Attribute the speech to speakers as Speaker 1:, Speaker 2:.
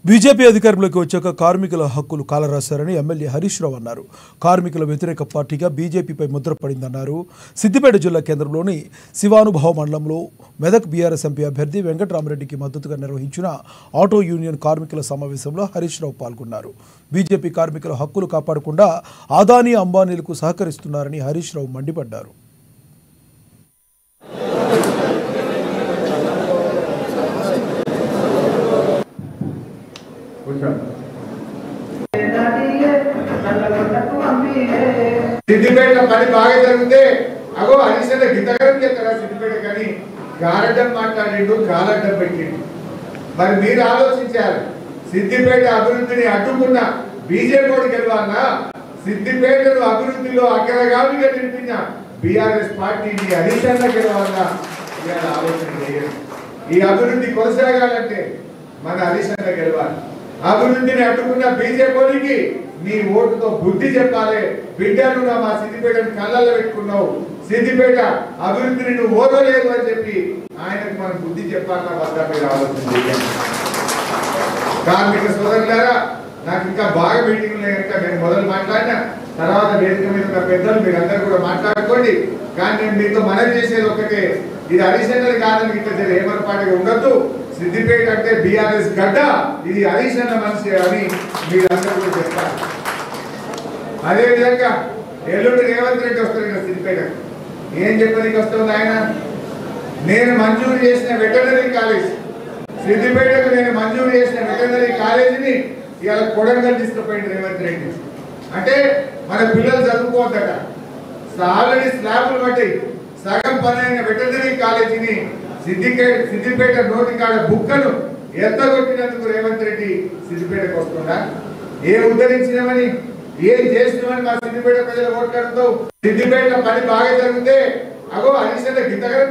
Speaker 1: BJP అధికారంలోకి వచ్చాక కార్మికుల హక్కులు కాలరాశారని ఎమ్మెల్యే హరీష్ రావు అన్నారు. కార్మికుల వ్యతిరేక పార్టీగా బీజేపీపై ముద్ర పడిందన్నారు. సిద్దిపేట జిల్లా కేంద్రంలోని శివానుభవ మండలంలో మెదక్ బీఆర్ఎస్ ఎంపీ అభ్యర్థి వెంకటరామరెడ్డికి మద్దతుగా నిర్వహించిన ఆటో యూనియన్ కార్మికుల సమావేశంలో హరీష్ రావు పాల్గొన్నారు. బీజేపీ కార్మికుల హక్కులు కాపాడకుండా అదానీ అంబానీలకు సహకరిస్తున్నారని హరీష్ రావు మండిపడ్డారు.
Speaker 2: సిద్దిపేట పని బాగా జరిగితే అగో హరీశ్వర గితగరం చేస్తారా సిద్దిపేట కానీ గారడ్డం మాట్లాడిండు, గారడ్డం పెట్టిండు. మరి మీరు ఆలోచించారు, సిద్దిపేట అభివృద్ధిని అడ్డుకున్న బీజేపీ గెలవాలన్నా సిద్దిపేటను అభివృద్ధిలో అగ్రగామిగా నిలిపిన బీఆర్ఎస్ పార్టీని హరీశ్వర గెలవాలన్నా ఇవాళ ఆలోచన చేయాలి. ఈ అభివృద్ధి కొనసాగాలంటే మన హరీశ్వర గెలవాలి. అభివృద్ధిని అడ్డుకున్న బీజేపీకి నీ ఓటుతో బుద్ధి చెప్పాలి. బిడ్డను మా సిద్దిపేటను కళ్ళల్లో పెట్టుకున్నావు, సిద్దిపేట అభివృద్ధిని నువ్వు ఓదలేదు అని చెప్పి ఆయనకు మనం బుద్ధి చెప్పాలన్న వద్ద మీరు ఆలోచన చేయాలి. కార్మిక సోదరులారా, నాకు ఇంకా బాగా మీటింగ్ ఉన్నాయి కనుక నేను మొదలు మాట్లాడినా తర్వాత వేదిక మీద ఉన్న పెద్దలు మీరందరూ కూడా మాట్లాడుకోండి. కానీ నేను మీతో మనవి చేసేది ఒకటే, ఇది హరీశ్వర కాదని ఇంకా ఏమరపాటుగా ఉండొద్దు. సిద్దిపేట అంటే బీఆర్ఎస్ గడ్డ, ఇది హరీశ్వర మనిషి అని మీరందరూ కూడా చెప్తారు. అదేవిధంగా ఎల్లుండి రేవంత్ రెడ్డి వస్తారు కదా సిద్దిపేట, ఏం చెప్పడానికి వస్తుంది ఆయన? నేను మంజూరు చేసిన వెటర్నరీ కాలేజ్, సిద్దిపేటకు నేను మంజూరు చేసిన వెటర్నరీ కాలేజీని ఇవాళ కొడంగల్ తీసుకుపోయింది రేవంత్ రెడ్డి. అంటే మన పిల్లలు చదువుకోవద్దట. ఆల్రెడీ స్లాబ్లు బట్టి సగం పనైన వెటర్నరీ కాలేజీని సిద్దిపేట నోటికాడ బుక్కను ఎత్తగొట్టినందుకు రేవంత్ రెడ్డి సిద్దిపేటకు వస్తుందా? ఏం ఉద్ధరించినామని, ఏం చేసినామని మా సిద్దిపేట ప్రజలు ఓట్లాడుతూ సిద్దిపేట పని బాగా జరిగితే అగో హరీశ్వర గితగరం